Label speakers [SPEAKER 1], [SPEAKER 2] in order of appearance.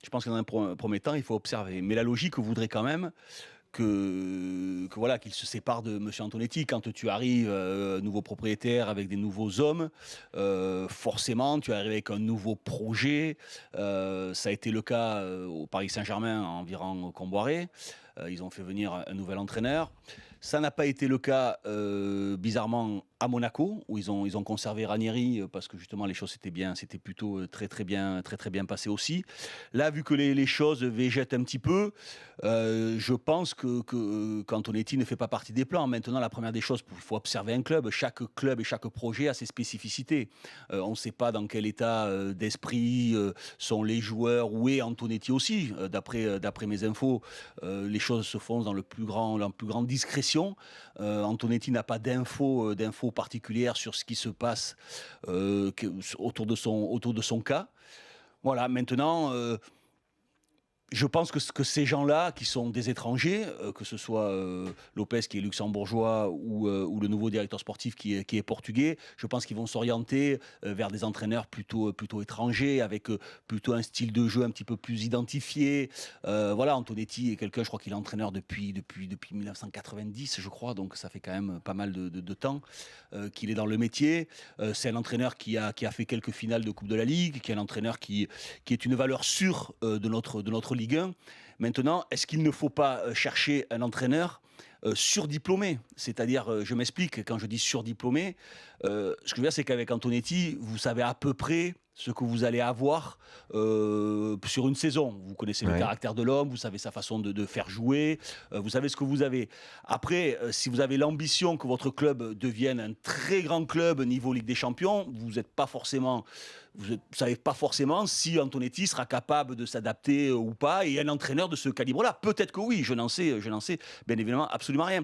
[SPEAKER 1] Je pense que dans un premier temps, il faut observer. Mais la logique voudrait quand même voilà, qu'il se sépare de Monsieur Antonetti. Quand tu arrives, nouveau propriétaire avec des nouveaux hommes, forcément, tu arrives avec un nouveau projet. Ça a été le cas au Paris Saint-Germain environ Comboiré. Ils ont fait venir un nouvel entraîneur. Ça n'a pas été le cas, bizarrement, à Monaco, où ils ont conservé Ranieri parce que justement les choses c'était plutôt très bien passé aussi. Là, vu que les choses végètent un petit peu, je pense qu'Antonetti ne fait pas partie des plans. Maintenant, la première des choses, il faut observer un club. Chaque club et chaque projet a ses spécificités. On ne sait pas dans quel état d'esprit sont les joueurs, où est Antonetti aussi. D'après mes infos, les choses se font dans la plus grande discrétion. Antonetti n'a pas d'infos particulières sur ce qui se passe autour de son cas. Voilà, maintenant, je pense que ces gens-là, qui sont des étrangers, que ce soit Lopez qui est luxembourgeois ou le nouveau directeur sportif qui est portugais, je pense qu'ils vont s'orienter vers des entraîneurs plutôt étrangers, avec plutôt un style de jeu un petit peu plus identifié. Voilà, Antonetti est quelqu'un, je crois qu'il est entraîneur depuis 1990, je crois, donc ça fait quand même pas mal de temps qu'il est dans le métier. C'est un entraîneur qui a fait quelques finales de Coupe de la Ligue, qui est un entraîneur qui est une valeur sûre de notre Ligue 1. Maintenant, est-ce qu'il ne faut pas chercher un entraîneur surdiplômé? C'est-à-dire, je m'explique, quand je dis surdiplômé, ce que je veux dire, c'est qu'avec Antonetti, vous savez à peu près ce que vous allez avoir sur une saison. Vous connaissez le caractère de l'homme, vous savez sa façon de faire jouer, vous savez ce que vous avez. Après, si vous avez l'ambition que votre club devienne un très grand club niveau Ligue des Champions, vous ne savez pas forcément si Antonetti sera capable de s'adapter ou pas, et un entraîneur de ce calibre-là. Peut-être que oui, je n'en sais bien évidemment absolument rien.